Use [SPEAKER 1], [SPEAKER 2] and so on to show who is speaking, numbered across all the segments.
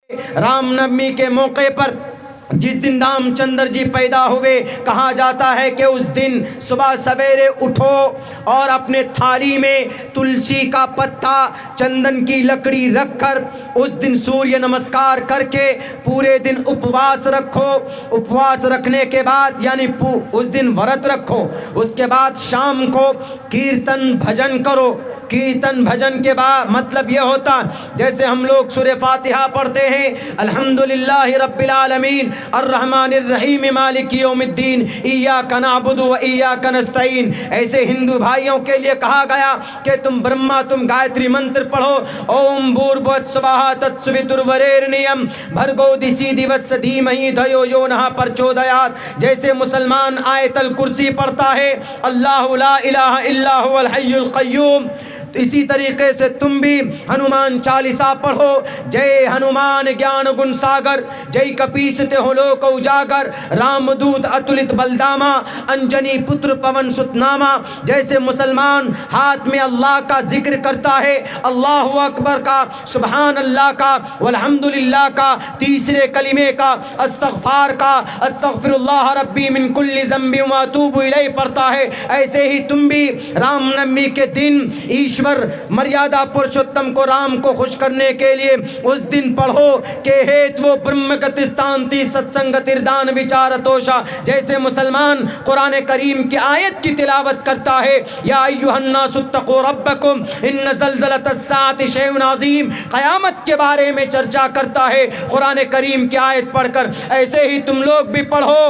[SPEAKER 1] رام نومی کے موقع پر جس دن رام چندر جی پیدا ہوئے، کہا جاتا ہے کہ اس دن صبح سویرے اٹھو اور اپنے تھالی میں تلسی کا پتا، چندن کی لکڑی رکھ کر اس دن سوریہ نمسکار کر کے پورے دن اپواس رکھو۔ اپواس رکھنے کے بعد یعنی اس دن ورت رکھو، اس کے بعد شام کو کیرتن بھجن کرو۔ کیرتن بھجن کے بعد مطلب یہ ہوتا جیسے ہم لوگ سورہ فاتحہ پڑھتے ہیں، الحمدللہ رب العالمین الرحمن الرحیم مالک یوم الدین ایاک نعبد و ایاک نستعین، ایسے ہندو بھائیوں کے لیے کہا گیا کہ تم برہما، تم گایتری منتر پڑھو، اوم بھوربھوسوہا تتسویتروریرنیم بھرگو دسی دیوس دھیمہی دھیو یو نہ پرچودیات، جیسے مسلمان آیت الکرسی پڑھتا ہے اللہ لا الہ الا هو الحی القیوم، اسی طریقے سے تم بھی ہنومان چالیسا پڑھو، جے ہنومان گیان گن ساگر، جے کپیستے ہو لوک اجاگر، رام دود اتلت بلداما انجنی پتر پون ست ناما، جیسے مسلمان ہاتھ میں اللہ کا ذکر کرتا ہے، اللہ اکبر کا، سبحان اللہ کا، والحمدللہ کا، تیسرے کلمے کا، استغفار کا، استغفر اللہ ربی من کل ذنب واتوب الیہ پڑھتا ہے، ایسے ہی تم بھی رام نومی کے دن ایشور مریادا پرشوتم کو، رام کو خوش کرنے کے لیے اس دن پڑھو کہ ہیت وہ برہم گتستانتی ستسنگ تردان وچارتوشا، جیسے مسلمان قرآن کریم کی آیت کی تلاوت کرتا ہے، یا ایھا الناس اتقوا ربکم ان زلزلۃ الساعۃ شیء عظیم، قیامت کے بارے میں چرچا کرتا ہے قرآن کریم کی آیت پڑھ کر، ایسے ہی تم لوگ بھی پڑھو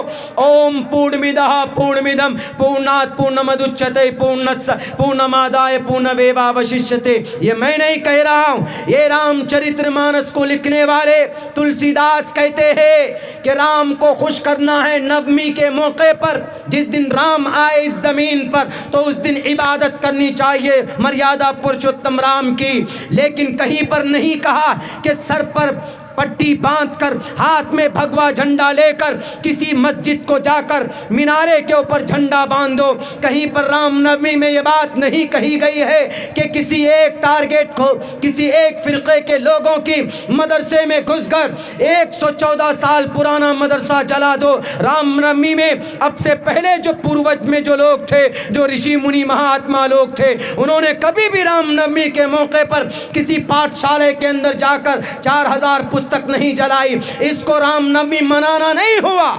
[SPEAKER 1] اوم پورنمیدہ پورنمیدم پورنات پورنمدچتے پورنس پورنمادائے پورنمیوا وششتے، یہ میں نہیں کہہ رہا ہوں، یہ رام چرتر مانس کو لکھنے والے تلسی داس کہتے ہیں کہ رام کو خوش کرنا ہے نومی کے موقع پر، جس دن رام آئے اس زمین پر تو اس دن عبادت کرنی چاہیے مریادا پرشوتم رام کی، لیکن کہیں پر نہیں کہا کہ سر پر پٹی باندھ کر ہاتھ میں بھگوا جھنڈا لے کر کسی مسجد کو جا کر مینارے کے اوپر جھنڈا باندھو، کہیں پر رام نومی میں یہ بات نہیں کہی گئی ہے کہ کسی ایک ٹارگیٹ کو، کسی ایک فرقے کے لوگوں کی مدرسے میں گھس کر 114 سال پرانا مدرسہ جلا دو۔ رام نومی میں اب سے پہلے جو پوروج میں جو لوگ تھے، جو رشی منی مہاتما لوگ تھے، انہوں نے کبھی بھی رام نومی کے موقع پر کسی پاٹھ شالے کے اندر جا کر 4000 تک نہیں جلائی، اس کو رام نومی منانا نہیں ہوا،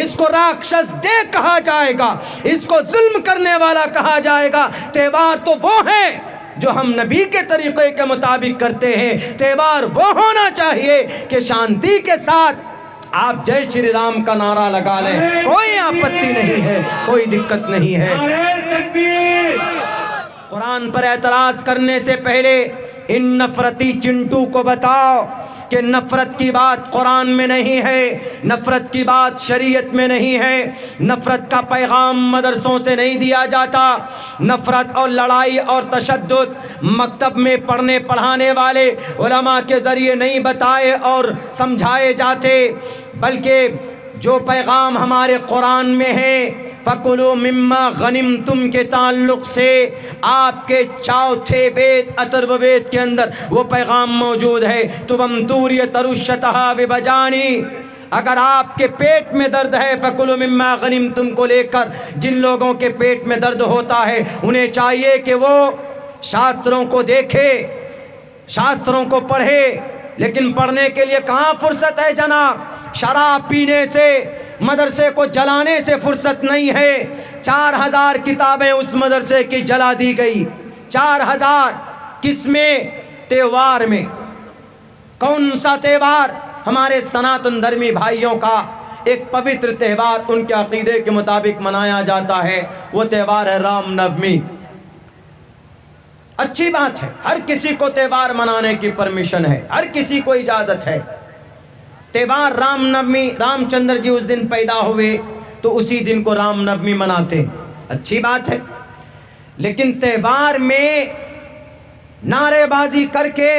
[SPEAKER 1] اس کو راکشس ڈے کہا جائے گا، اس کو ظلم کرنے والا کہا جائے گا۔ تہوار تو وہ ہیں جو ہم نبی کے طریقے کے مطابق کرتے ہیں، تہوار وہ ہونا چاہیے کہ شانتی کے ساتھ آپ جے شری رام کا نعرہ لگا لیں، کوئی آپتی نہیں ہے، کوئی دقت نہیں ہے۔ قرآن پر اعتراض کرنے سے پہلے ان نفرتی چنٹو کو بتاؤ کہ نفرت کی بات قرآن میں نہیں ہے، نفرت کی بات شریعت میں نہیں ہے، نفرت کا پیغام مدرسوں سے نہیں دیا جاتا، نفرت اور لڑائی اور تشدد مکتب میں پڑھنے پڑھانے والے علماء کے ذریعے نہیں بتائے اور سمجھائے جاتے، بلکہ جو پیغام ہمارے قرآن میں ہے فَكُلُوا مِمَّا غَنِمْتُمْ کے تعلق سے آپ کے چوتھے وید اترو وید کے اندر وہ پیغام موجود ہے۔ تُوَمْتُورِيَ تَرُشَّتَهَا وِبَجَانِي، اگر آپ کے پیٹ میں درد ہے فَكُلُوا مِمَّا غَنِمْتُمْ کو لے کر جن لوگوں کے پیٹ میں درد ہوتا ہے انہیں چاہیے کہ وہ شاستروں کو دیکھے، شاستروں کو پڑھے، لیکن پڑھنے کے لیے کہاں فرصت ہے جناب؟ شراب پینے سے، مدرسے کو جلانے سے فرصت نہیں ہے۔ 4000 کتابیں اس مدرسے کی جلا دی گئی، 4000 کس میں؟ تہوار میں۔ کون سا تہوار؟ ہمارے سناتن دھرمی بھائیوں کا ایک پوتر تہوار ان کے عقیدے کے مطابق منایا جاتا ہے، وہ تہوار ہے رام نومی۔ اچھی بات ہے، ہر کسی کو تہوار منانے کی پرمیشن ہے، ہر کسی کو اجازت ہے۔ تہوار رام نومی، رام چندر جی اس دن پیدا ہوئے تو اسی دن کو رام نومی مناتے، اچھی بات ہے، لیکن تہوار میں نعرے بازی کر کے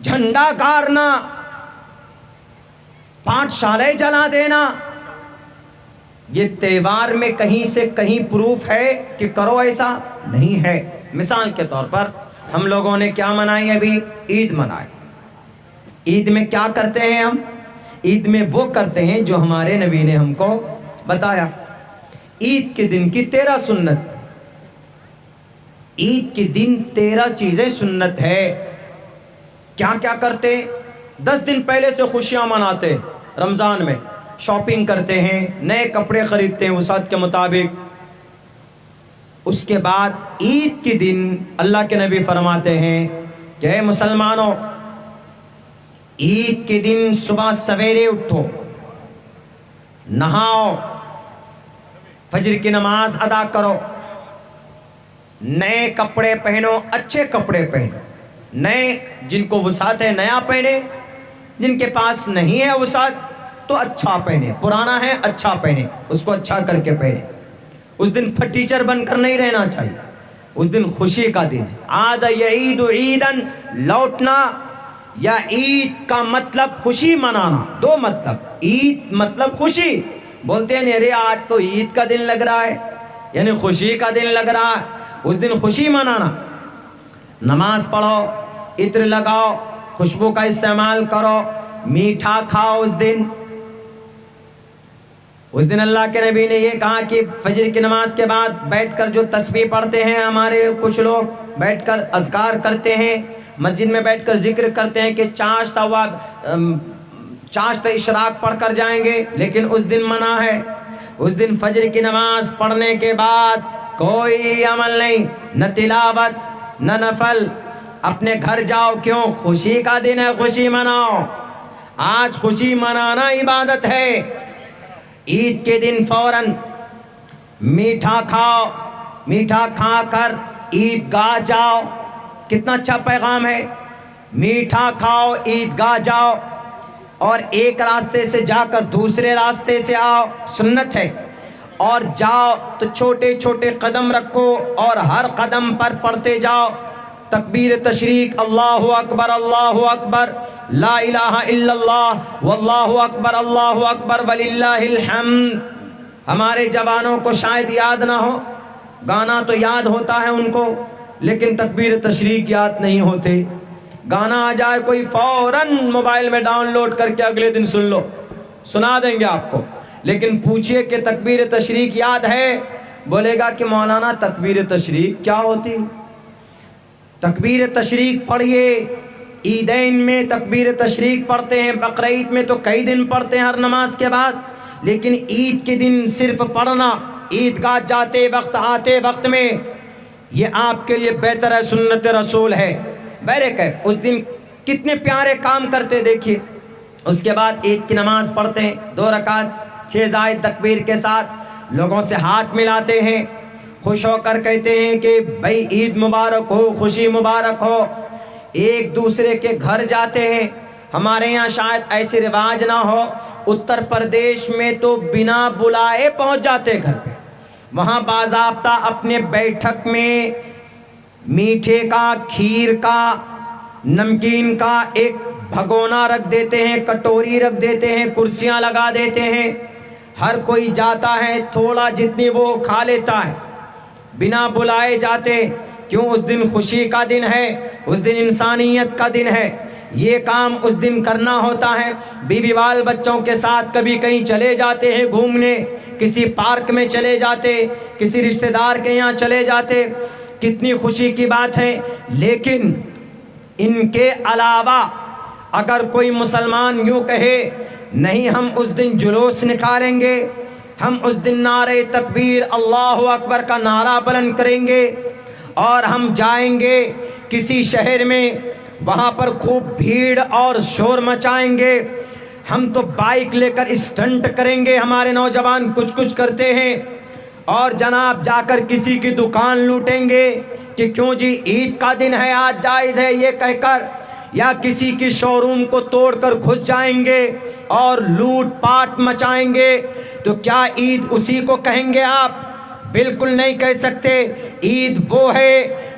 [SPEAKER 1] جھنڈا گارنا، پاٹھ شالے جلا دینا، یہ تہوار میں کہیں سے کہیں پروف ہے کہ کرو، ایسا نہیں ہے۔ مثال کے طور پر ہم لوگوں نے کیا منائی؟ ابھی عید منائی، عید میں کیا کرتے ہیں ہم؟ عید میں وہ کرتے ہیں جو ہمارے نبی نے ہم کو بتایا۔ عید کے دن کی 13 سنت، عید کے دن 13 چیزیں سنت ہے۔ کیا کیا کرتے؟ 10 دن پہلے سے خوشیاں مناتے، رمضان میں شاپنگ کرتے ہیں، نئے کپڑے خریدتے ہیں وسعت کے مطابق۔ اس کے بعد عید کے دن اللہ کے نبی فرماتے ہیں کہ اے مسلمانوں، عید کے دن صبح سویرے اٹھو، نہاؤ، فجر کی نماز ادا کرو، نئے کپڑے پہنو، اچھے کپڑے پہنو، نئے جن کو وسعت ہے نیا پہنے، جن کے پاس نہیں ہے وسعت تو اچھا پہنے، پرانا ہے اچھا پہنے، اس کو اچھا کر کے پہنے۔ اس دن پھٹیچر بن کر نہیں رہنا چاہیے، اس دن خوشی کا دن ہے۔ عاد یعید عیدن، لوٹنا یا عید کا مطلب خوشی منانا، دو مطلب، عید مطلب خوشی، بولتے ہیں ارے آج تو عید کا دن لگ رہا ہے، یعنی خوشی کا دن لگ رہا ہے، اس دن خوشی منانا۔ نماز پڑھو، عطر لگاؤ، خوشبو کا استعمال کرو، میٹھا کھاؤ۔ اس دن اللہ کے نبی نے یہ کہا کہ فجر کی نماز کے بعد بیٹھ کر جو تسبیح پڑھتے ہیں، ہمارے کچھ لوگ بیٹھ کر اذکار کرتے ہیں، مسجد میں بیٹھ کر ذکر کرتے ہیں کہ چاشت اشراق پڑھ کر جائیں گے، لیکن اس دن منع ہے۔ اس دن فجر کی نماز پڑھنے کے بعد کوئی عمل نہیں، نہ تلاوت نہ نفل، اپنے گھر جاؤ۔ کیوں؟ خوشی کا دن ہے، خوشی مناؤ۔ آج خوشی منانا عبادت ہے۔ عید کے دن فوراً میٹھا کھاؤ، میٹھا کھا کر عید گاہ جاؤ۔ کتنا اچھا پیغام ہے، میٹھا کھاؤ، عید گاہ جاؤ، اور ایک راستے سے جا کر دوسرے راستے سے آؤ، سنت ہے۔ اور جاؤ تو چھوٹے چھوٹے قدم رکھو اور ہر قدم پر پڑھتے جاؤ تکبیر تشریق، اللہ اکبر اللہ اکبر، لا الہ الا اللہ، واللہ اکبر اللہ اکبر وللہ الحمد۔ ہمارے جوانوں کو شاید یاد نہ ہو، گانا تو یاد ہوتا ہے ان کو، لیکن تکبیر تشریق یاد نہیں ہوتے۔ گانا آ جائے کوئی فوراً موبائل میں ڈاؤن لوڈ کر کے اگلے دن سن لو، سنا دیں گے آپ کو، لیکن پوچھئے کہ تکبیر تشریق یاد ہے؟ بولے گا کہ مولانا تکبیر تشریق کیا ہوتی؟ تکبیر تشریق پڑھیے، عیدین میں تکبیر تشریق پڑھتے ہیں، بقرعید میں تو کئی دن پڑھتے ہیں ہر نماز کے بعد، لیکن عید کے دن صرف پڑھنا، عیدگاہ جاتے وقت آتے وقت میں، یہ آپ کے لیے بہتر ہے، سنت رسول ہے۔ بہرکیف اس دن کتنے پیارے کام کرتے دیکھیے۔ اس کے بعد عید کی نماز پڑھتے ہیں 2 رکعت 6 زائد تکبیر کے ساتھ، لوگوں سے ہاتھ ملاتے ہیں، خوش ہو کر کہتے ہیں کہ بھائی عید مبارک ہو، خوشی مبارک ہو۔ ایک دوسرے کے گھر جاتے ہیں، ہمارے یہاں شاید ایسے رواج نہ ہو، اتر پردیش میں تو بنا بلائے پہنچ جاتے گھر پہ، وہاں باضابطہ اپنے بیٹھک میں میٹھے کا، کھیر کا، نمکین کا ایک بھگونا رکھ دیتے ہیں، کٹوری رکھ دیتے ہیں، کرسیاں لگا دیتے ہیں، ہر کوئی جاتا ہے، تھوڑا جتنی وہ کھا لیتا ہے، بنا بلائے جاتے۔ کیوں؟ اس دن خوشی کا دن ہے، اس دن انسانیت کا دن ہے، یہ کام اس دن کرنا ہوتا ہے۔ بیوی بال بچوں کے ساتھ کبھی کہیں چلے جاتے ہیں گھومنے، کسی پارک میں چلے جاتے، کسی رشتہ دار کے یہاں چلے جاتے، کتنی خوشی کی بات ہے۔ لیکن ان کے علاوہ اگر کوئی مسلمان یوں کہے نہیں ہم اس دن جلوس نکالیں گے، ہم اس دن نعرہ تکبیر اللہ اکبر کا نعرہ بلند کریں گے، اور ہم جائیں گے کسی شہر میں، وہاں پر خوب بھیڑ اور شور مچائیں گے، ہم تو بائک لے کر اسٹنٹ کریں گے، ہمارے نوجوان کچھ کرتے ہیں، اور جناب جا کر کسی کی دکان لوٹیں گے کہ کیوں جی عید کا دن ہے آج جائز ہے یہ کہہ کر، یا کسی کی شو روم کو توڑ کر گھس جائیں گے اور لوٹ پاٹ مچائیں گے، تو کیا عید اسی کو کہیں گے آپ؟ بالکل نہیں کہہ سکتے۔ عید وہ ہے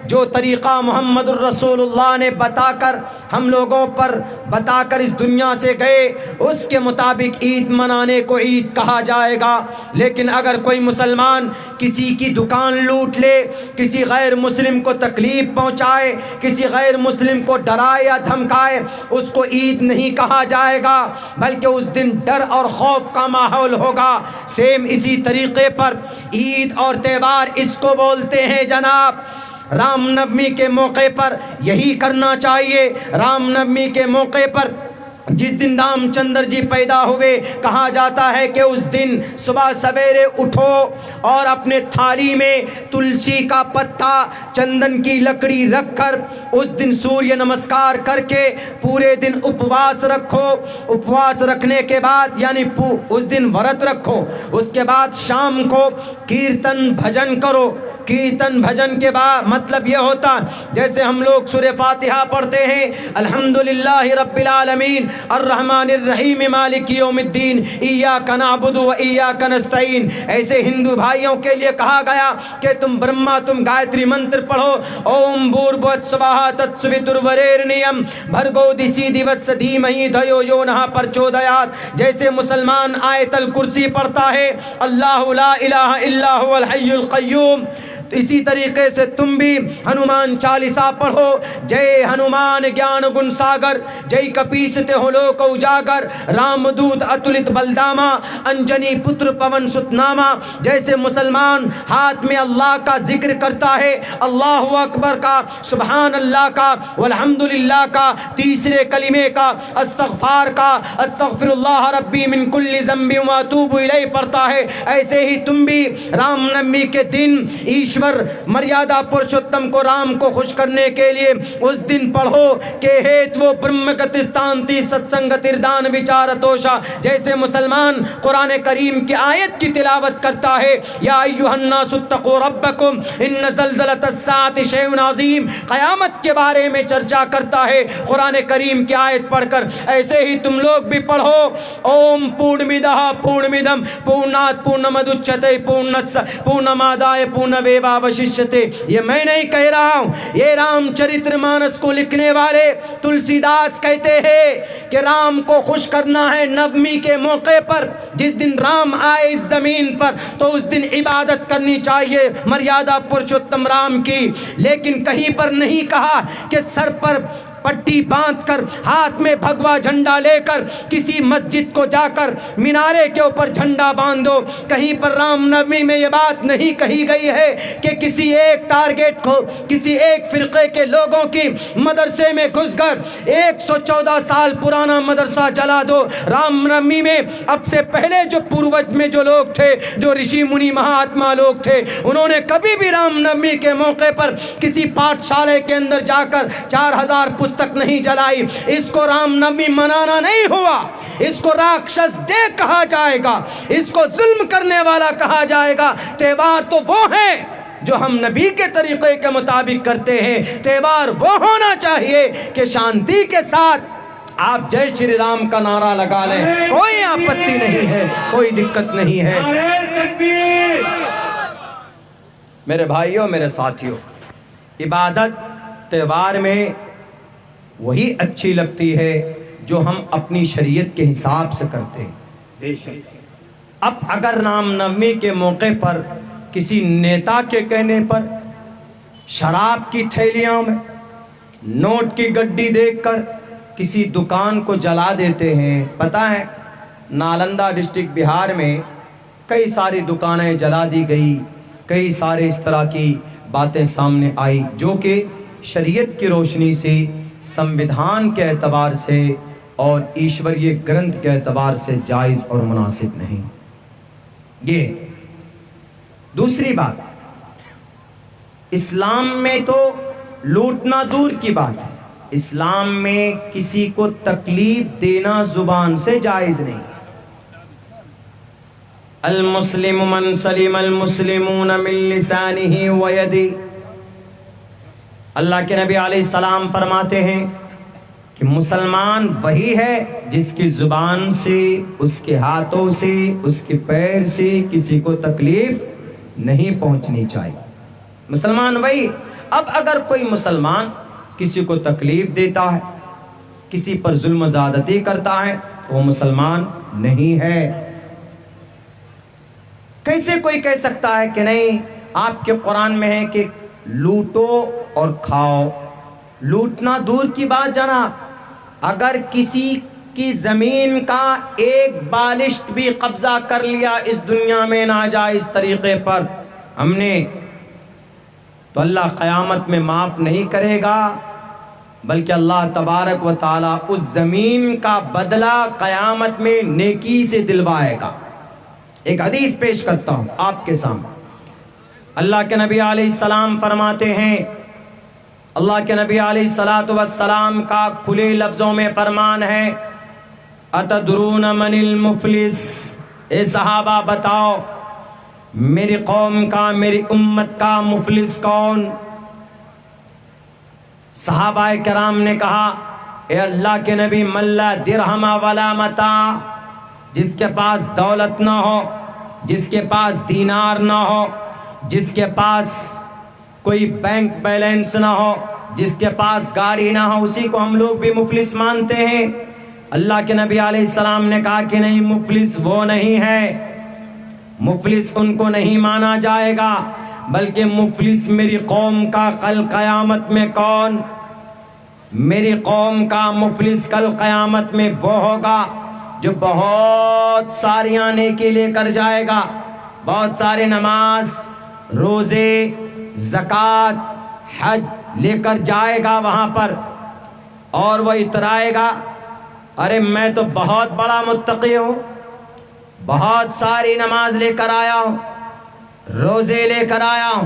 [SPEAKER 1] جو طریقہ محمد الرسول اللہ نے بتا کر ہم لوگوں پر بتا کر اس دنیا سے گئے، اس کے مطابق عید منانے کو عید کہا جائے گا۔ لیکن اگر کوئی مسلمان کسی کی دکان لوٹ لے، کسی غیر مسلم کو تکلیف پہنچائے، کسی غیر مسلم کو ڈرائے یا دھمکائے، اس کو عید نہیں کہا جائے گا، بلکہ اس دن ڈر اور خوف کا ماحول ہوگا۔ سیم اسی طریقے پر عید اور تہوار اس کو بولتے ہیں جناب۔ رام نومی کے موقع پر یہی کرنا چاہیے۔ رام نومی کے موقع پر جس دن رام چندر جی پیدا ہوئے، کہا جاتا ہے کہ اس دن صبح سویرے اٹھو اور اپنے تھالی میں تلسی کا پتا، چندن کی لکڑی رکھ کر اس دن سوریہ نمسکار کر کے پورے دن اپواس رکھو۔ اپواس رکھنے کے بعد یعنی اس دن ورت رکھو، اس کے بعد شام کو کیرتن بھجن کرو۔ کیرتن بھجن کے بعد مطلب یہ ہوتا جیسے ہم لوگ سورہ فاتحہ پڑھتے ہیں، الحمدللہ رب العالمین الرحمن الرحیم مالک یوم الدین ایاک نعبد و ایاک نستعین، ایسے ہندو بھائیوں کے لیے کہا گیا کہ تم گایتری منتر پڑھو، اوم بھوربھوسوہا تتسویترورینیم بھرگو دسی دیوس دھیمہی دھیو یو نہ پرچودیات، جیسے مسلمان آیت الکرسی پڑھتا ہے اللہ لا الہ الا هو الحی القیوم، اسی طریقے سے تم بھی ہنومان چالیسا پڑھو، جے ہنومان گیان گن ساگر جے کپیستے ہو لوک اجاگر، رام دود اتلت بلداما انجنی پتر پون ست ناما، جیسے مسلمان ہاتھ میں اللہ کا ذکر کرتا ہے، اللہ اکبر کا، سبحان اللہ کا، والحمدللہ کا، تیسرے کلمے کا، استغفار کا، استغفر اللہ ربی من کل ذنب واتوب الیہ پڑھتا ہے، ایسے ہی تم بھی رام نومی کے دن ایشور مریادا پرشوتم کو رام کو خوش کرنے کے لیے اس دن پڑھو کہ ہیت وہ برہم گتستانتی ستسنگتردان وچارتوشا، جیسے مسلمان قرآن کریم کی آیت کی تلاوت کرتا ہے، یا ایھا الناس اتقوا ربکم ان زلزلۃ الساعۃ شیء عظیم، قیامت کے بارے میں چرچا کرتا ہے قرآن کریم کی آیت پڑھ کر، ایسے ہی تم لوگ بھی پڑھو، اوم پورنمیدہ پورنمیدم پورنات پورنمدچتے پورنمادائے پورنمیوا وششتے، یہ میں نہیں کہہ رہا ہوں، یہ رام چرتر مانس کو لکھنے والے تلسی داس کہتے ہیں کہ رام کو خوش کرنا ہے نومی کے موقع پر، جس دن رام آئے اس زمین پر تو اس دن عبادت کرنی چاہیے مریادا پرشوتم رام کی، لیکن کہیں پر نہیں کہا کہ سر پر پٹی باندھ کر ہاتھ میں بھگوا جھنڈا لے کر کسی مسجد کو جا کر مینارے کے اوپر جھنڈا باندھو۔ کہیں پر رام نومی میں یہ بات نہیں کہی گئی ہے کہ کسی ایک ٹارگیٹ کو، کسی ایک فرقے کے لوگوں کی مدرسے میں گھس کر 114 سال پرانا مدرسہ جلا دو۔ رام نومی میں اب سے پہلے جو پوروج میں جو لوگ تھے، جو رشی منی مہاتما لوگ تھے، انہوں نے کبھی بھی رام نومی کے موقع پر کسی پاٹھ شالے کے اندر جا کر 4000 تک نہیں جلائی۔ اس کو رام نومی منانا نہیں ہوا، اس کو راکشس ڈے کہا جائے گا، اس کو ظلم کرنے والا کہا جائے گا۔ تہوار تو وہ ہیں جو ہم نبی کے طریقے کے مطابق کرتے ہیں، تہوار وہ ہونا چاہیے کہ شانتی کے ساتھ آپ جے شری رام کا نعرہ لگا لیں، کوئی آپتی نہیں ہے، کوئی دقت نہیں ہے۔ میرے بھائیوں، میرے ساتھیوں، عبادت تہوار میں وہی اچھی لگتی ہے جو ہم اپنی شریعت کے حساب سے کرتے ہیں۔ اب اگر رام نومی کے موقع پر کسی نیتا کے کہنے پر شراب کی تھیلیاں میں نوٹ کی گڈی دیکھ کر کسی دکان کو جلا دیتے ہیں، پتہ ہے نالندہ ڈسٹرکٹ بہار میں کئی ساری دکانیں جلا دی گئی، کئی سارے اس طرح کی باتیں سامنے آئی جو کہ شریعت کی روشنی سے، سمویدھان کے اعتبار سے اور ایشوریہ گرنتھ کے اعتبار سے جائز اور مناسب نہیں۔ یہ دوسری بات، اسلام میں تو لوٹنا دور کی بات ہے، اسلام میں کسی کو تکلیف دینا زبان سے جائز نہیں۔ المسلم من سلم المسلمون من لسانہ ویدہ، اللہ کے نبی علیہ السلام فرماتے ہیں کہ مسلمان وہی ہے جس کی زبان سے، اس کے ہاتھوں سے، اس کے پیر سے کسی کو تکلیف نہیں پہنچنی چاہیے۔ مسلمان وہی، اب اگر کوئی مسلمان کسی کو تکلیف دیتا ہے، کسی پر ظلم و زیادتی کرتا ہے تو وہ مسلمان نہیں ہے۔ کیسے کوئی کہہ سکتا ہے کہ نہیں، آپ کے قرآن میں ہے کہ لوٹو اور کھاؤ؟ لوٹنا دور کی بات جناب، اگر کسی کی زمین کا ایک بالشت بھی قبضہ کر لیا اس دنیا میں ناجائز طریقے پر ہم نے، تو اللہ قیامت میں معاف نہیں کرے گا، بلکہ اللہ تبارک و تعالیٰ اس زمین کا بدلہ قیامت میں نیکی سے دلوائے گا۔ ایک حدیث پیش کرتا ہوں آپ کے سامنے۔ اللہ کے نبی علیہ السلام فرماتے ہیں، اللہ کے نبی علیہ السلام کا کھلے لفظوں میں فرمان ہے، اتدرون من المفلس، اے صحابہ بتاؤ میری قوم کا، میری امت کا مفلس کون؟ صحابہ کرام نے کہا، اے اللہ کے نبی، من لا درہم ولا متاع، جس کے پاس دولت نہ ہو، جس کے پاس دینار نہ ہو، جس کے پاس کوئی بینک بیلنس نہ ہو، جس کے پاس گاڑی نہ ہو، اسی کو ہم لوگ بھی مفلس مانتے ہیں۔ اللہ کے نبی علیہ السلام نے کہا کہ نہیں، مفلس وہ نہیں ہے، مفلس ان کو نہیں مانا جائے گا، بلکہ مفلس میری قوم کا کل قیامت میں کون؟ میری قوم کا مفلس کل قیامت میں وہ ہوگا جو بہت ساریاں نیکی لے کر جائے گا، بہت سارے نماز، روزے، زکوٰۃ، حج لے کر جائے گا وہاں پر، اور وہ اترائے گا، ارے میں تو بہت بڑا متقی ہوں، بہت ساری نماز لے کر آیا ہوں، روزے لے کر آیا ہوں،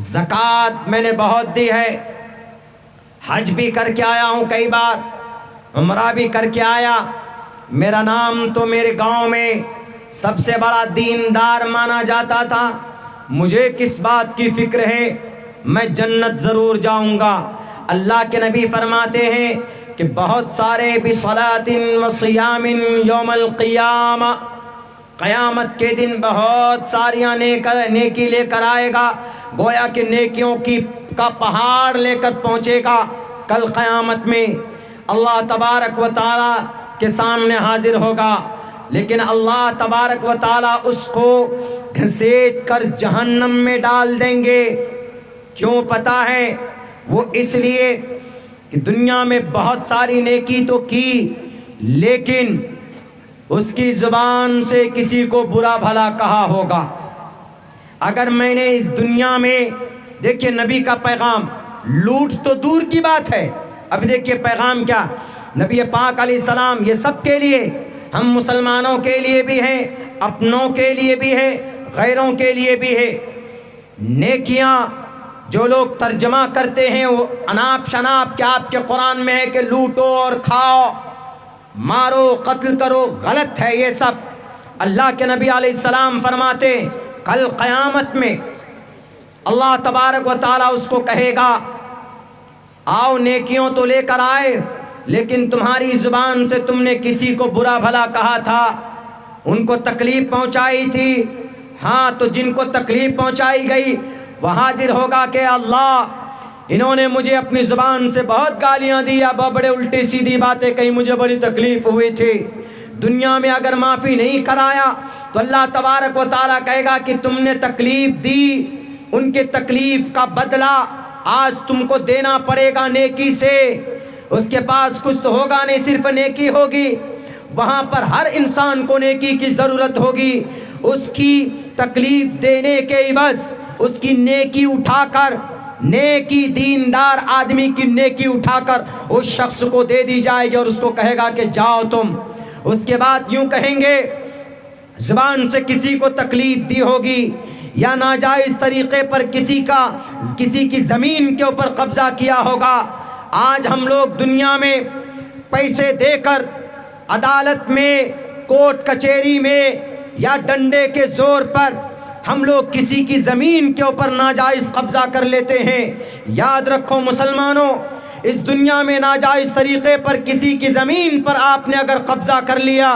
[SPEAKER 1] زکوٰۃ میں نے بہت دی ہے، حج بھی کر کے آیا ہوں، کئی بار عمرہ بھی کر کے آیا، میرا نام تو میرے گاؤں میں سب سے بڑا دیندار مانا جاتا تھا، مجھے کس بات کی فکر ہے، میں جنت ضرور جاؤں گا۔ اللہ کے نبی فرماتے ہیں کہ بہت سارے بصلاۃ و صیام یوم القیامہ، قیامت کے دن بہت ساریاں نیکی لے کر آئے گا، گویا کہ نیکیوں کا پہاڑ لے کر پہنچے گا، کل قیامت میں اللہ تبارک و تعالیٰ کے سامنے حاضر ہوگا، لیکن اللہ تبارک و تعالیٰ اس کو گھسیٹ کر جہنم میں ڈال دیں گے۔ کیوں پتہ ہے؟ وہ اس لیے کہ دنیا میں بہت ساری نیکی تو کی، لیکن اس کی زبان سے کسی کو برا بھلا کہا ہوگا۔ اگر میں نے اس دنیا میں، دیکھیے نبی کا پیغام، لوٹ تو دور کی بات ہے، اب دیکھیے پیغام کیا، نبی پاک علیہ السلام یہ سب کے لیے، ہم مسلمانوں کے لیے بھی ہیں، اپنوں کے لیے بھی ہے، غیروں کے لیے بھی ہے۔ نیکیاں جو لوگ ترجمہ کرتے ہیں وہ اناپ شناپ کہ آپ کے قرآن میں ہے کہ لوٹو اور کھاؤ، مارو، قتل کرو، غلط ہے یہ سب۔ اللہ کے نبی علیہ السلام فرماتے کل قیامت میں اللہ تبارک و تعالیٰ اس کو کہے گا، آؤ نیکیوں تو لے کر آئے، لیکن تمہاری زبان سے تم نے کسی کو برا بھلا کہا تھا، ان کو تکلیف پہنچائی تھی، ہاں تو جن کو تکلیف پہنچائی گئی وہ حاضر ہوگا کہ اللہ انہوں نے مجھے اپنی زبان سے بہت گالیاں دی یا بڑے الٹی سیدھی باتیں کہیں، مجھے بڑی تکلیف ہوئی تھی، دنیا میں اگر معافی نہیں کرایا تو اللہ تبارک و تعالیٰ کہے گا کہ تم نے تکلیف دی، ان کے تکلیف کا بدلہ آج تم کو دینا پڑے گا نیکی سے۔ اس کے پاس کچھ تو ہوگا نہیں، صرف نیکی ہوگی، وہاں پر ہر انسان کو نیکی کی ضرورت ہوگی، اس کی تکلیف دینے کے عوض اس کی نیکی اٹھا کر، نیکی دیندار آدمی کی نیکی اٹھا کر اس شخص کو دے دی جائے گی اور اس کو کہے گا کہ جاؤ تم۔ اس کے بعد یوں کہیں گے، زبان سے کسی کو تکلیف دی ہوگی یا ناجائز طریقے پر کسی کی زمین کے اوپر قبضہ کیا ہوگا، آج ہم لوگ دنیا میں پیسے دے کر عدالت میں، کورٹ کچہری میں یا ڈنڈے کے زور پر ہم لوگ کسی کی زمین کے اوپر ناجائز قبضہ کر لیتے ہیں۔ یاد رکھو مسلمانوں، اس دنیا میں ناجائز طریقے پر کسی کی زمین پر آپ نے اگر قبضہ کر لیا،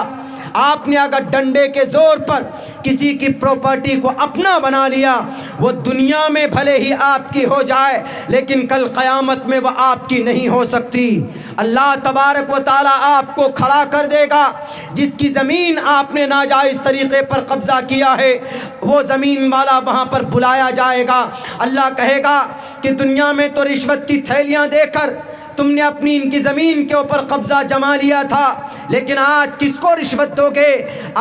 [SPEAKER 1] آپ نے اگر ڈنڈے کے زور پر کسی کی پراپرٹی کو اپنا بنا لیا، وہ دنیا میں بھلے ہی آپ کی ہو جائے لیکن کل قیامت میں وہ آپ کی نہیں ہو سکتی۔ اللہ تبارک و تعالیٰ آپ کو کھڑا کر دے گا، جس کی زمین آپ نے ناجائز طریقے پر قبضہ کیا ہے وہ زمین والا وہاں پر بلایا جائے گا۔ اللہ کہے گا کہ دنیا میں تو رشوت کی تھیلیاں دے کر تم نے اپنی ان کی زمین کے اوپر قبضہ جما لیا تھا، لیکن آج کس کو رشوت دو گے؟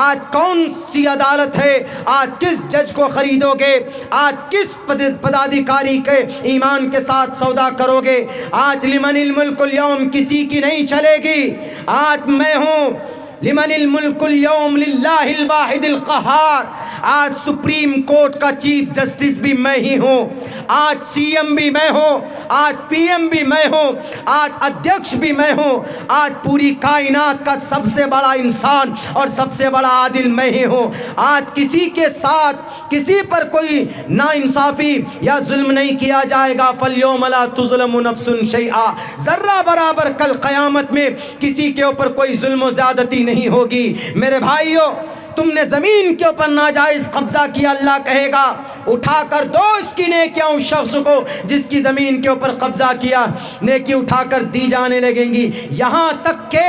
[SPEAKER 1] آج کون سی عدالت ہے؟ آج کس جج کو خریدو گے؟ آج کس پدادیکاری کے ایمان کے ساتھ سودا کرو گے؟ آج لمن الملک اليوم کسی کی نہیں چلے گی۔ آج میں ہوں، لمن الملک اليوم للہ الواحد القہار۔ آج سپریم کورٹ کا چیف جسٹس بھی میں ہی ہوں، آج سی ایم بھی میں ہوں، آج پی ایم بھی میں ہوں، آج ادھیکش بھی میں ہوں، آج پوری کائنات کا سب سے بڑا انسان اور سب سے بڑا عادل میں ہی ہوں۔ آج کسی کے ساتھ کسی پر کوئی ناانصافی یا ظلم نہیں کیا جائے گا۔ فَالْيَوْمَ لَا تُظْلَمُ نَفْسٌ شَيْئًا، ذرہ برابر کل قیامت میں کسی کے اوپر کوئی ظلم و زیادتی نہیں ہوگی۔ میرے بھائیو، تم نے زمین کے اوپر ناجائز قبضہ کیا، اللہ کہے گا اٹھا کر دو اس کی نیکیاں اس شخص کو جس کی زمین کے اوپر قبضہ کیا، نیکی اٹھا کر دی جانے لگیں گی، یہاں تک کہ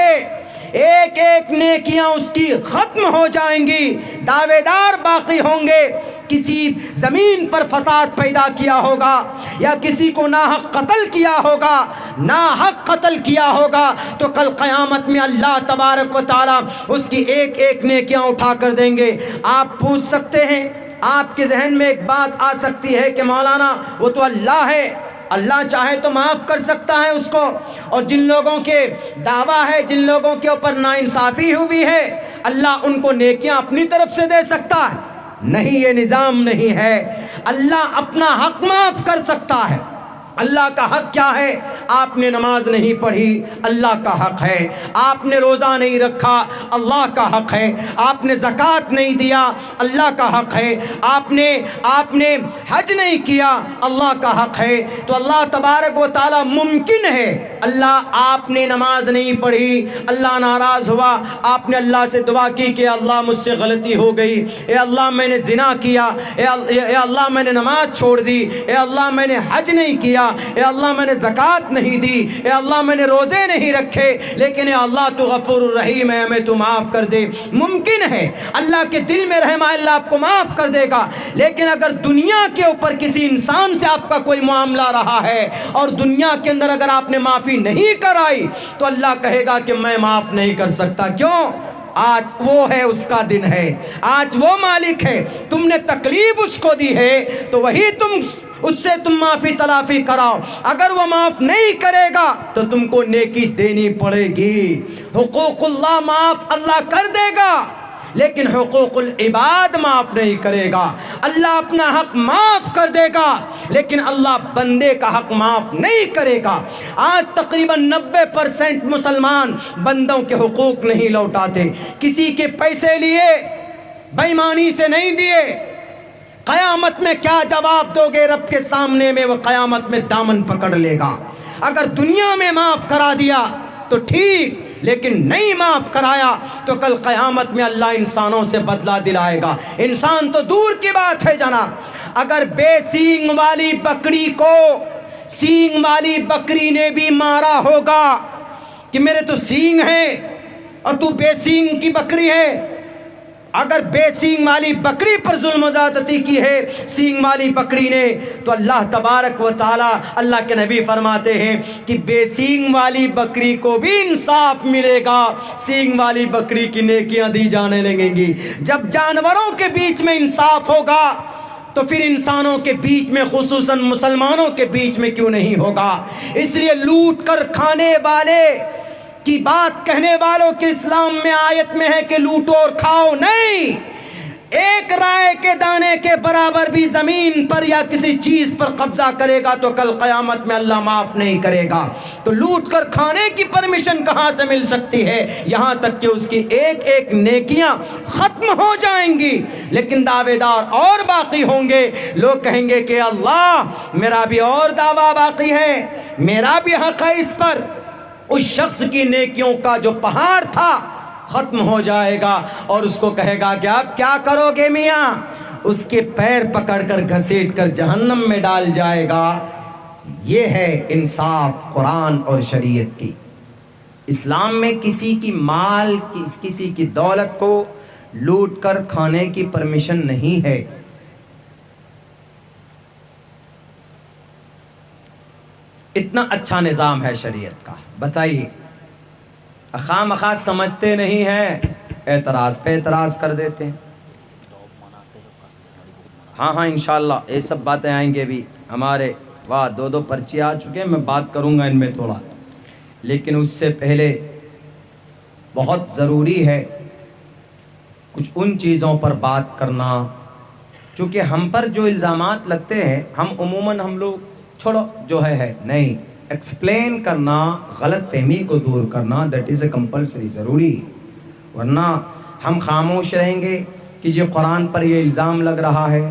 [SPEAKER 1] ایک ایک نیکیاں اس کی ختم ہو جائیں گی، دعوے دار باقی ہوں گے۔ کسی زمین پر فساد پیدا کیا ہوگا یا کسی کو ناحق قتل کیا ہوگا، ناحق قتل کیا ہوگا، تو کل قیامت میں اللہ تبارک و تعالیٰ اس کی ایک ایک نیکیاں اٹھا کر دیں گے۔ آپ پوچھ سکتے ہیں، آپ کے ذہن میں ایک بات آ سکتی ہے کہ مولانا وہ تو اللہ ہے، اللہ چاہے تو معاف کر سکتا ہے اس کو، اور جن لوگوں کے دعویٰ ہے، جن لوگوں کے اوپر ناانصافی ہوئی ہے، اللہ ان کو نیکیاں اپنی طرف سے دے سکتا ہے؟ نہیں، یہ نظام نہیں ہے۔ اللہ اپنا حق معاف کر سکتا ہے۔ اللہ کا حق کیا ہے؟ آپ نے نماز نہیں پڑھی، اللہ کا حق ہے۔ آپ نے روزہ نہیں رکھا، اللہ کا حق ہے۔ آپ نے زکوٰۃ نہیں دیا، اللہ کا حق ہے۔ آپ نے حج نہیں کیا، اللہ کا حق ہے۔ تو اللہ تبارک و تعالیٰ ممکن ہے، اللہ آپ نے نماز نہیں پڑھی، اللہ ناراض ہوا، آپ نے اللہ سے دعا کی کہ اللہ مجھ سے غلطی ہو گئی، اے اللہ میں نے زنا کیا، اے اللہ میں نے نماز چھوڑ دی، اے اللہ میں نے حج نہیں کیا، اے اللہ میں نے زکوٰۃ نہیں دی، اے اللہ میں نے روزے نہیں رکھے، لیکن اے اللہ تو غفور الرحیم ہے، ہمیں تو معاف کر دے۔ ممکن ہے اللہ کے دل میں رحم ہے، اللہ آپ کو معاف کر دے گا۔ لیکن اگر دنیا کے اوپر کسی انسان سے آپ کا کوئی معاملہ رہا ہے اور دنیا کے اندر اگر آپ نے معافی نہیں کرائی تو اللہ کہے گا کہ میں معاف نہیں کر سکتا۔ کیوں؟ آج وہ ہے، اس کا دن ہے، آج وہ مالک ہے، تم نے تکلیف اس کو دی ہے تو وہی اس سے تم معافی تلافی کراؤ۔ اگر وہ معاف نہیں کرے گا تو تم کو نیکی دینی پڑے گی۔ حقوق اللہ معاف اللہ کر دے گا، لیکن حقوق العباد معاف نہیں کرے گا۔ اللہ اپنا حق معاف کر دے گا، لیکن اللہ بندے کا حق معاف نہیں کرے گا۔ آج تقریباً 90% مسلمان بندوں کے حقوق نہیں لوٹاتے، کسی کے پیسے لیے، بے ایمانی سے نہیں دیے، قیامت میں کیا جواب دو گے رب کے سامنے میں؟ وہ قیامت میں دامن پکڑ لے گا۔ اگر دنیا میں معاف کرا دیا تو ٹھیک، لیکن نہیں معاف کرایا تو کل قیامت میں اللہ انسانوں سے بدلہ دلائے گا۔ انسان تو دور کی بات ہے جناب، اگر بے سینگ والی بکری کو سینگ والی بکری نے بھی مارا ہوگا کہ میرے تو سینگ ہیں اور تو بے سینگ کی بکری ہے، اگر بے سینگ والی بکری پر ظلم و زیادتی کی ہے سینگ والی بکری نے، تو اللہ تبارک و تعالی، اللہ کے نبی فرماتے ہیں کہ بے سینگ والی بکری کو بھی انصاف ملے گا، سینگ والی بکری کی نیکیاں دی جانے لگیں گی۔ جب جانوروں کے بیچ میں انصاف ہوگا تو پھر انسانوں کے بیچ میں، خصوصاً مسلمانوں کے بیچ میں کیوں نہیں ہوگا؟ اس لیے لوٹ کر کھانے والے کی بات کہنے والوں کے اسلام میں آیت میں ہے کہ لوٹو اور کھاؤ نہیں۔ ایک رائے کے دانے کے برابر بھی زمین پر یا کسی چیز پر قبضہ کرے گا تو کل قیامت میں اللہ معاف نہیں کرے گا۔ تو لوٹ کر کھانے کی پرمیشن کہاں سے مل سکتی ہے؟ یہاں تک کہ اس کی ایک ایک نیکیاں ختم ہو جائیں گی، لیکن دعوے دار اور باقی ہوں گے۔ لوگ کہیں گے کہ اللہ میرا بھی اور دعویٰ باقی ہے، میرا بھی حق ہے اس پر۔ اس شخص کی نیکیوں کا جو پہاڑ تھا ختم ہو جائے گا اور اس کو کہے گا کہ اب کیا کرو گے میاں، اس کے پیر پکڑ کر گھسیٹ کر جہنم میں ڈال جائے گا۔ یہ ہے انصاف قرآن اور شریعت کی۔ اسلام میں کسی کی مال، کسی کی دولت کو لوٹ کر کھانے کی پرمیشن نہیں ہے۔ اتنا اچھا نظام ہے شریعت کا، بتائیے خواہ مخواہ سمجھتے نہیں ہیں، اعتراض پہ اعتراض کر دیتے ہیں۔ ہاں انشاءاللہ یہ سب باتیں آئیں گے بھی ہمارے، واہ 2 پرچے آ چکے ہیں، میں بات کروں گا ان میں تھوڑا، لیکن اس سے پہلے بہت ضروری ہے کچھ ان چیزوں پر بات کرنا، چونکہ ہم پر جو الزامات لگتے ہیں ہم لوگ چھوڑو جو ہے نہیں، ایکسپلین کرنا، غلط فہمی کو دور کرنا، دیٹ از اے کمپلسری، ضروری، ورنہ ہم خاموش رہیں گے کہ یہ قرآن پر یہ الزام لگ رہا ہے،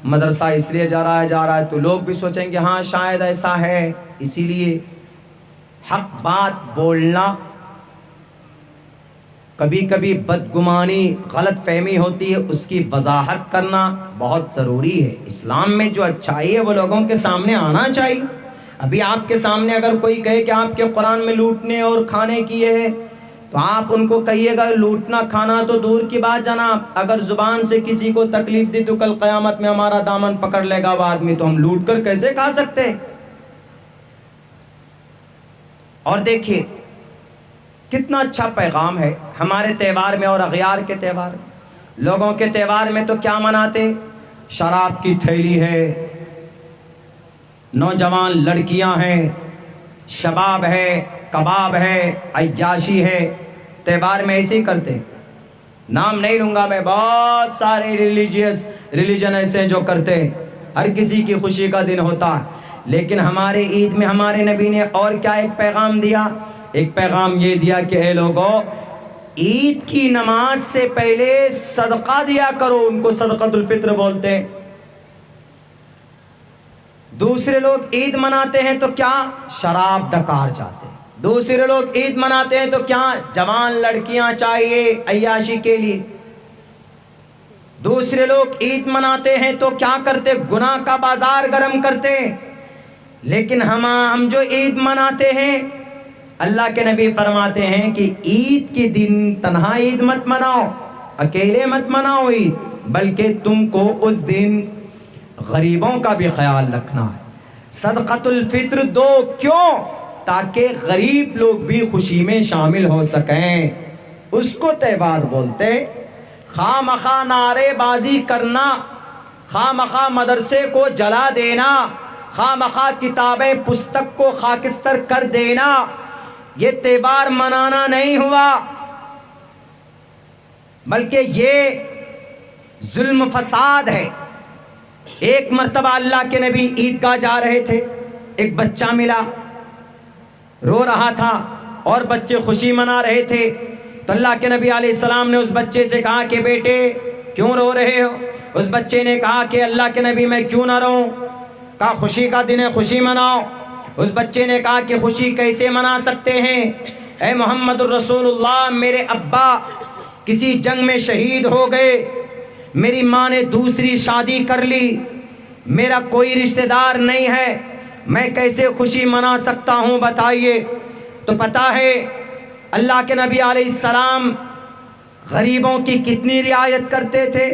[SPEAKER 1] مدرسہ اس لیے جا رہا ہے تو لوگ بھی سوچیں گے ہاں شاید ایسا ہے۔ اسی لیے حق بات بولنا، کبھی کبھی بدگمانی غلط فہمی ہوتی ہے اس کی وضاحت کرنا بہت ضروری ہے۔ اسلام میں جو اچھائی ہے وہ لوگوں کے سامنے آنا چاہیے۔ ابھی آپ کے سامنے اگر کوئی کہے کہ آپ کے قرآن میں لوٹنے اور کھانے کی ہے تو آپ ان کو کہیے گا لوٹنا کھانا تو دور کی بات جناب، اگر زبان سے کسی کو تکلیف دی تو کل قیامت میں ہمارا دامن پکڑ لے گا وہ آدمی، تو ہم لوٹ کر کیسے کھا سکتے ہیں؟ اور دیکھیے کتنا اچھا پیغام ہے ہمارے تہوار میں اور اغیار کے تہوار میں۔ لوگوں کے تہوار میں تو کیا مناتے؟ شراب کی تھیلی ہے، نوجوان لڑکیاں ہیں، شباب ہے، کباب ہے، عیاشی ہے، تہوار میں ایسے ہی کرتے۔ نام نہیں لوں گا میں، بہت سارے ریلیجن ایسے جو کرتے، ہر کسی کی خوشی کا دن ہوتا ہے، لیکن ہمارے عید میں ہمارے نبی نے اور کیا ایک پیغام دیا؟ ایک پیغام یہ دیا کہ اے لوگو عید کی نماز سے پہلے صدقہ دیا کرو، ان کو صدقۃ الفطر بولتے ہیں۔ دوسرے لوگ عید مناتے ہیں تو کیا؟ شراب ڈکار جاتے ہیں۔ دوسرے لوگ عید مناتے ہیں تو کیا؟ جوان لڑکیاں چاہیے عیاشی کے لیے۔ دوسرے لوگ عید مناتے ہیں تو کیا کرتے؟ گناہ کا بازار گرم کرتے ہیں۔ لیکن ہم جو عید مناتے ہیں، اللہ کے نبی فرماتے ہیں کہ عید کے دن تنہا عید مت مناؤ، اکیلے مت مناؤ عید، بلکہ تم کو اس دن غریبوں کا بھی خیال رکھنا ہے، صدقۃ الفطر دو۔ کیوں؟ تاکہ غریب لوگ بھی خوشی میں شامل ہو سکیں، اس کو تہوار بولتے۔ خواہ مخواہ نعرے بازی کرنا، خواہ مخواہ مدرسے کو جلا دینا، خواہ مخواہ کتابیں پستک کو خاکستر کر دینا، یہ تہوار منانا نہیں ہوا، بلکہ یہ ظلم فساد ہے۔ ایک مرتبہ اللہ کے نبی عیدگاہ جا رہے تھے، ایک بچہ ملا، رو رہا تھا اور بچے خوشی منا رہے تھے، تو اللہ کے نبی علیہ السلام نے اس بچے سے کہا کہ بیٹے کیوں رو رہے ہو؟ اس بچے نے کہا کہ اللہ کے نبی میں کیوں نہ رہوں؟ کہا خوشی کا دن ہے، خوشی مناؤ۔ اس بچے نے کہا کہ خوشی کیسے منا سکتے ہیں؟ اے محمد الرسول اللہ، میرے ابا کسی جنگ میں شہید ہو گئے، میری ماں نے دوسری شادی کر لی، میرا کوئی رشتہ دار نہیں ہے، میں کیسے خوشی منا سکتا ہوں بتائیے؟ تو پتہ ہے اللہ کے نبی علیہ السلام غریبوں کی کتنی رعایت کرتے تھے۔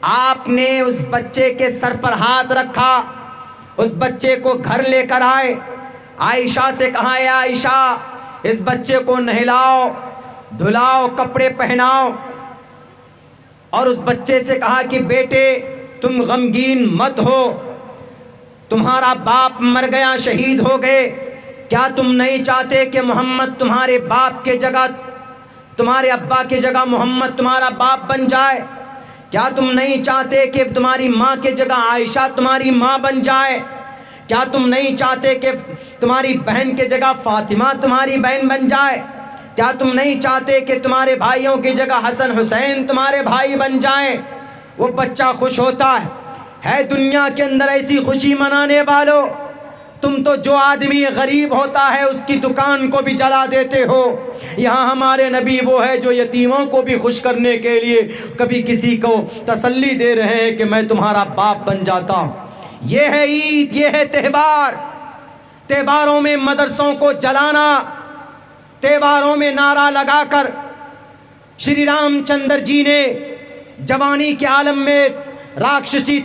[SPEAKER 1] آپ نے اس بچے کے سر پر ہاتھ رکھا، اس بچے کو گھر لے کر آئے، عائشہ سے کہا اے عائشہ اس بچے کو نہلاؤ، دھلاؤ، کپڑے پہناؤ، اور اس بچے سے کہا کہ بیٹے تم غمگین مت ہو، تمہارا باپ مر گیا، شہید ہو گئے، کیا تم نہیں چاہتے کہ محمد تمہارے باپ کے جگہ، تمہارے ابا کی جگہ محمد تمہارا باپ بن جائے؟ کیا تم نہیں چاہتے کہ تمہاری ماں کے جگہ عائشہ تمہاری ماں بن جائے؟ کیا تم نہیں چاہتے کہ تمہاری بہن کے جگہ فاطمہ تمہاری بہن بن جائے؟ کیا تم نہیں چاہتے کہ تمہارے بھائیوں کی جگہ حسن حسین تمہارے بھائی بن جائیں؟ وہ بچہ خوش ہوتا ہے دنیا کے اندر ایسی خوشی منانے والوں، تم تو جو آدمی غریب ہوتا ہے اس کی دکان کو بھی جلا دیتے ہو. یہاں ہمارے نبی وہ ہے جو یتیموں کو بھی خوش کرنے کے لیے کبھی کسی کو تسلی دے رہے ہیں کہ میں تمہارا باپ بن جاتا ہوں. یہ ہے عید، یہ ہے تہوار. تہواروں میں مدرسوں کو جلانا، تہواروں میں نعرہ لگا کر شری رام چندر جی نے جوانی کے عالم میں راکشسی